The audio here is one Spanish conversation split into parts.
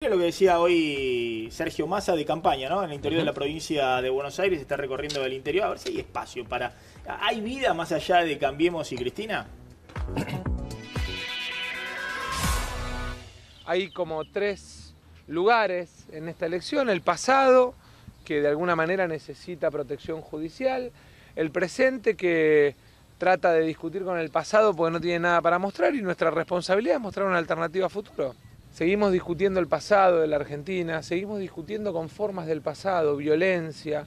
Lo que decía hoy Sergio Massa de campaña, ¿no? En el interior de la provincia de Buenos Aires, está recorriendo el interior, a ver si hay espacio para... ¿Hay vida más allá de Cambiemos y Cristina? Hay como tres lugares en esta elección: el pasado, que de alguna manera necesita protección judicial; el presente, que trata de discutir con el pasado porque no tiene nada para mostrar, y nuestra responsabilidad es mostrar una alternativa a futuro. Seguimos discutiendo el pasado de la Argentina, seguimos discutiendo con formas del pasado: violencia,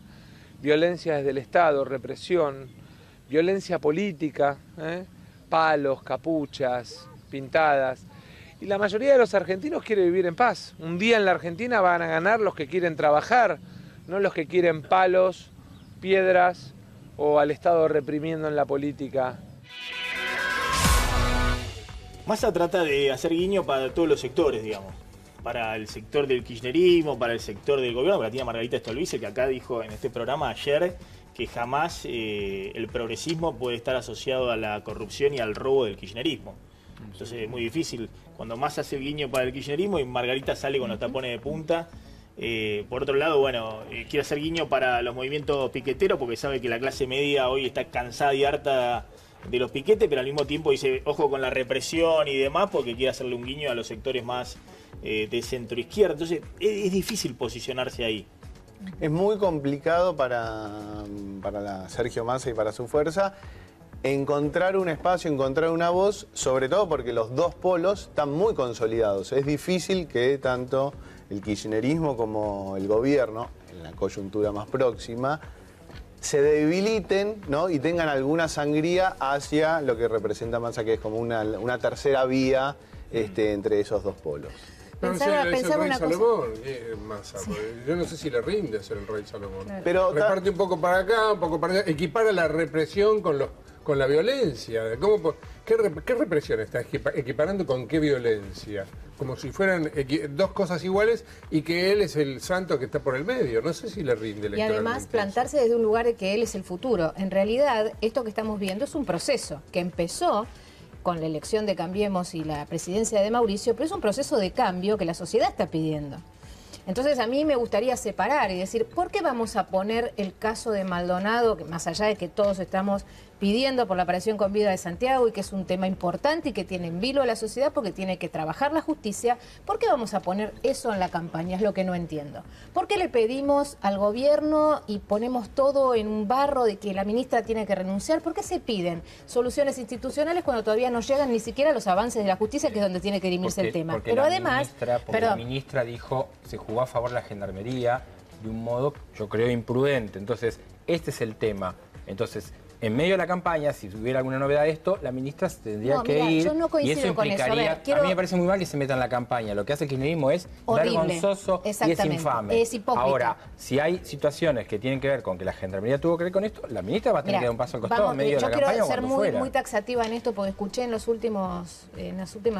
violencia desde el Estado, represión, violencia política, palos, capuchas, pintadas. Y la mayoría de los argentinos quiere vivir en paz. Un día en la Argentina van a ganar los que quieren trabajar, no los que quieren palos, piedras o al Estado reprimiendo en la política. Massa trata de hacer guiño para todos los sectores, digamos. Para el sector del kirchnerismo, para el sector del gobierno, para la tía Margarita Stolbizer, que acá dijo en este programa ayer que jamás el progresismo puede estar asociado a la corrupción y al robo del kirchnerismo. Entonces es muy difícil cuando Massa hace el guiño para el kirchnerismo y Margarita sale con los tapones de punta. Por otro lado, bueno, quiere hacer guiño para los movimientos piqueteros porque sabe que la clase media hoy está cansada y harta de los piquetes, pero al mismo tiempo dice ojo con la represión y demás porque quiere hacerle un guiño a los sectores más de centro izquierda. Entonces es difícil posicionarse ahí. Es muy complicado para Sergio Massa y para su fuerza encontrar un espacio, encontrar una voz, sobre todo porque los dos polos están muy consolidados. Es difícil que tanto el kirchnerismo como el gobierno, en la coyuntura más próxima, se debiliten, ¿no? Y tengan alguna sangría hacia lo que representa Massa, que es como una tercera vía entre esos dos polos. Pensaba el rey Salomón, Massa, sí. Yo no sé si le rinde ser el rey Salomón. Claro. Pero reparte un poco para acá, un poco para allá, equipara la represión con la violencia. ¿Qué represión está equiparando con qué violencia? Como si fueran dos cosas iguales y que él es el santo que está por el medio. No sé si le rinde electoralmente. Y además plantarse desde un lugar de que él es el futuro. En realidad, esto que estamos viendo es un proceso que empezó con la elección de Cambiemos y la presidencia de Mauricio, pero es un proceso de cambio que la sociedad está pidiendo. Entonces a mí me gustaría separar y decir, ¿por qué vamos a poner el caso de Maldonado, que más allá de que todos estamos pidiendo por la aparición con vida de Santiago y que es un tema importante y que tiene en vilo a la sociedad porque tiene que trabajar la justicia, ¿por qué vamos a poner eso en la campaña? Es lo que no entiendo. ¿Por qué le pedimos al gobierno y ponemos todo en un barro de que la ministra tiene que renunciar? ¿Por qué se piden soluciones institucionales cuando todavía no llegan ni siquiera los avances de la justicia, que es donde tiene que dirimirse el tema? Pero además, la ministra dijo, se jugó a favor de la gendarmería de un modo, yo creo, imprudente. Entonces, este es el tema. Entonces, en medio de la campaña, si hubiera alguna novedad de esto, la ministra tendría que ir. Yo no coincido y eso implicaría, con eso. A mí me parece muy mal que se meta en la campaña. Lo que hace el kirchnerismo es vergonzoso y es infame. Es hipócrita. Ahora, si hay situaciones que tienen que ver con que la gendarmería tuvo que ver con esto, la ministra va a tener que dar un paso al costado en medio de la campaña. Yo quiero ser muy taxativa en esto porque escuché en las últimas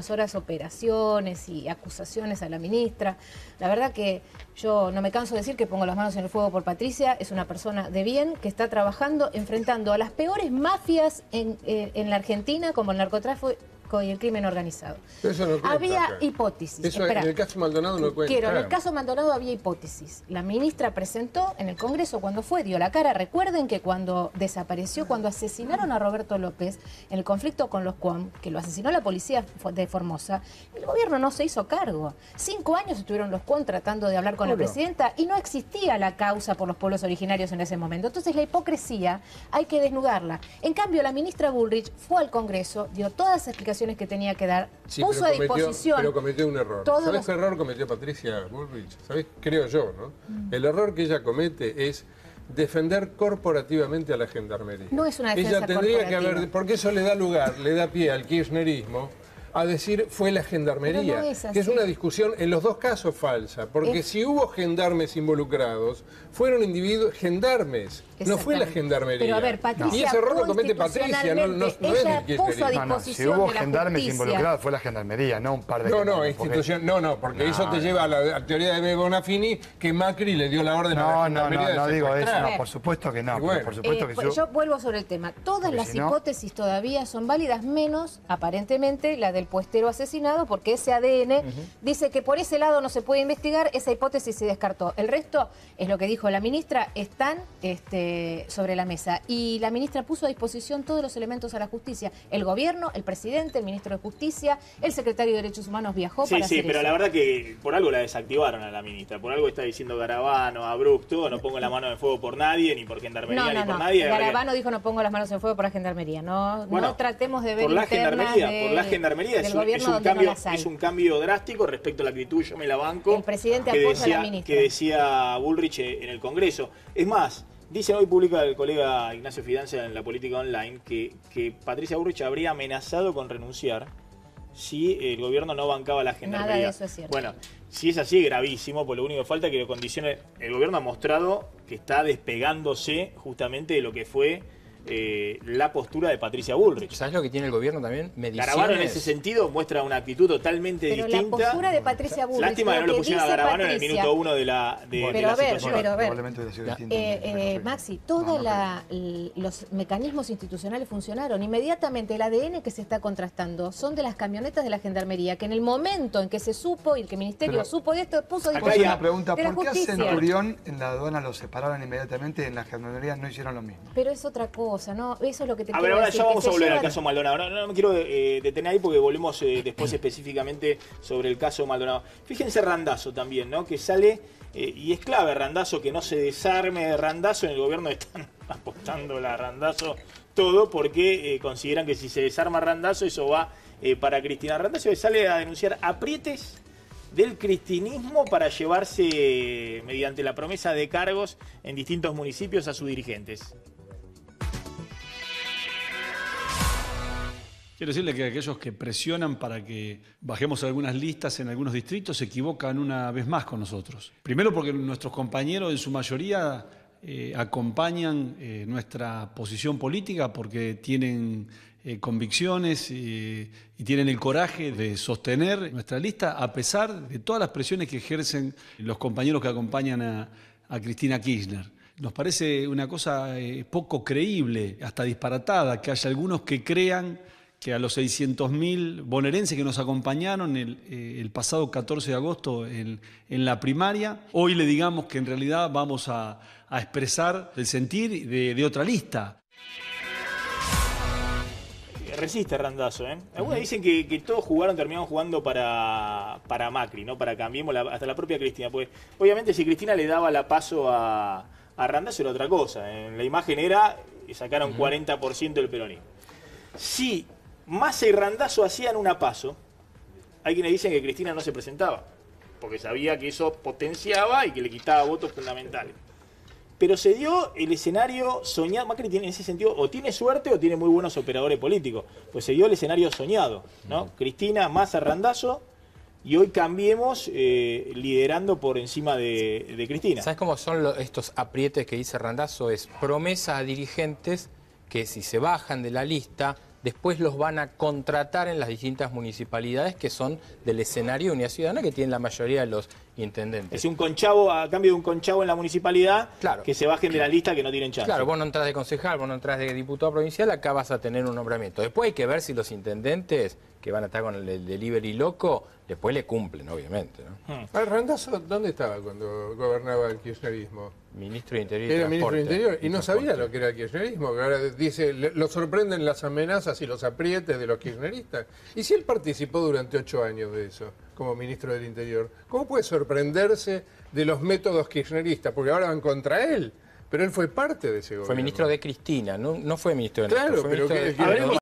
horas operaciones y acusaciones a la ministra. La verdad que yo no me canso de decir que pongo las manos en el fuego por Patricia. Es una persona de bien que está trabajando, enfrentando a las peores mafias en la Argentina, como el narcotráfico y el crimen organizado. Eso no había hipótesis. Eso en el caso Maldonado no cuenta. En el caso Maldonado había hipótesis. La ministra presentó en el Congreso cuando fue, dio la cara. Recuerden que cuando desapareció, cuando asesinaron a Roberto López en el conflicto con los QAM, que lo asesinó la policía de Formosa, el gobierno no se hizo cargo. 5 años estuvieron los QAM tratando de hablar con la presidenta y no existía la causa por los pueblos originarios en ese momento. Entonces la hipocresía hay que desnudarla. En cambio, la ministra Bullrich fue al Congreso, dio todas las explicaciones que tenía que dar, puso a disposición... Pero cometió un error. ¿Sabes qué error cometió Patricia Bullrich? ¿Sabés? Creo yo, ¿no? El error que ella comete es defender corporativamente a la gendarmería. No es una defensa ella tendría corporativa. Que haber... Porque eso le da lugar, le da pie al kirchnerismo a decir fue la gendarmería, no es que es una discusión en los dos casos falsa, porque si hubo gendarmes involucrados, fueron individuos gendarmes, no fue la gendarmería. Pero a ver, Patricia, y ese error lo comete Patricia, no es el kirchnerismo. Si hubo gendarmes involucrados fue la gendarmería, no un par de porque eso te lleva a la teoría de Bonafini que Macri le dio la orden a la gendarmería. No digo eso, no, por supuesto que no. Bueno, por supuesto que yo vuelvo sobre el tema. Todas las hipótesis todavía son válidas, menos, aparentemente, la del del puestero asesinado, porque ese ADN dice que por ese lado no se puede investigar, esa hipótesis se descartó. El resto, es lo que dijo la ministra, están sobre la mesa. Y la ministra puso a disposición todos los elementos a la justicia. El gobierno, el presidente, el ministro de Justicia, el secretario de Derechos Humanos viajó para hacer pero eso. la verdad que por algo la desactivaron a la ministra, por algo está diciendo Garabano, abrupto, no pongo la mano en fuego por nadie, ni por gendarmería, ni por nadie. Garabano dijo no pongo las manos en fuego por la gendarmería, no tratemos de ver por la internas gendarmería es un cambio drástico respecto a la actitud, yo me la banco, el presidente apoya a la ministra. Que decía Bullrich en el Congreso. Es más, dice hoy, publica el colega Ignacio Fidanza en La Política Online, que Patricia Bullrich habría amenazado con renunciar si el gobierno no bancaba la gendarmería. Nada de eso es cierto. Bueno, si es así, es gravísimo, porque lo único que falta es que lo condicione. El gobierno ha mostrado que está despegándose justamente de lo que fue la postura de Patricia Bullrich. ¿Sabes lo que tiene el gobierno también? Mediciones. Garabano en ese sentido muestra una actitud totalmente distinta. Pero la postura de Patricia Bullrich... Lástima que no lo pusieron a Garabano en el minuto 1 de la situación. Pero a ver, Maxi, todos los mecanismos institucionales funcionaron. Inmediatamente el ADN que se está contrastando son de las camionetas de la Gendarmería, que en el momento en que se supo y el que el Ministerio supo de esto, puso a disposición. Una pregunta, ¿por qué a Centurión en la aduana lo separaron inmediatamente y en la Gendarmería no hicieron lo mismo? Pero es otra cosa. ¿No? Eso es lo que te quiero decir. Ahora ya vamos a volver al caso Maldonado. No me quiero detener ahí porque volvemos después específicamente sobre el caso Maldonado. Fíjense Randazzo también, ¿no? Que sale, y es clave Randazzo, que no se desarme Randazzo. En el gobierno están apostando a Randazzo todo porque consideran que si se desarma Randazzo eso va para Cristina. Randazzo que sale a denunciar aprietes del cristinismo para llevarse, mediante la promesa de cargos en distintos municipios, a sus dirigentes. Quiero decirle que aquellos que presionan para que bajemos algunas listas en algunos distritos se equivocan una vez más con nosotros. Primero porque nuestros compañeros en su mayoría acompañan nuestra posición política porque tienen convicciones y tienen el coraje de sostener nuestra lista a pesar de todas las presiones que ejercen los compañeros que acompañan a Cristina Kirchner. Nos parece una cosa poco creíble, hasta disparatada, que haya algunos que crean que a los 600.000 bonaerenses que nos acompañaron el pasado 14 de agosto en la primaria, hoy le digamos que en realidad vamos a expresar el sentir de otra lista. Resiste Randazzo, ¿eh? Algunos dicen que todos terminaron jugando para Macri, ¿no? Para Cambiemos, hasta la propia Cristina. Pues obviamente si Cristina le daba la paso a Randazzo era otra cosa. En la imagen era que sacaron 40% del peronismo. Sí. Massa y Randazzo hacían una paso. Hay quienes dicen que Cristina no se presentaba, porque sabía que eso potenciaba y que le quitaba votos fundamentales. Pero se dio el escenario soñado. Macri tiene en ese sentido, o tiene suerte o tiene muy buenos operadores políticos. Pues se dio el escenario soñado, ¿no? Cristina, Massa, Randazzo, y hoy Cambiemos liderando por encima de Cristina. ¿Sabes cómo son estos aprietes que dice Randazzo? Es promesa a dirigentes que si se bajan de la lista, después los van a contratar en las distintas municipalidades que son del escenario de Unidad Ciudadana, que tienen la mayoría de los intendentes. Es un conchavo, a cambio de un conchavo en la municipalidad, claro, que se bajen de la lista, que no tienen chance. Claro, vos no entras de concejal, vos no entras de diputado provincial, acá vas a tener un nombramiento. Después hay que ver si los intendentes que van a estar con el delivery loco, después le cumplen, obviamente, ¿no? Randazzo, ¿dónde estaba cuando gobernaba el kirchnerismo? Ministro de Interior y Era Transporte. ministro de Interior y no sabía lo que era el kirchnerismo, que ahora dice, lo sorprenden las amenazas y los aprietes de los kirchneristas. Y si él participó durante 8 años de eso, como ministro del Interior, ¿cómo puede sorprenderse de los métodos kirchneristas? Porque ahora van contra él, pero él fue parte de ese gobierno. Fue ministro de Cristina, no fue ministro de Néstor, Néstor, fue ministro de...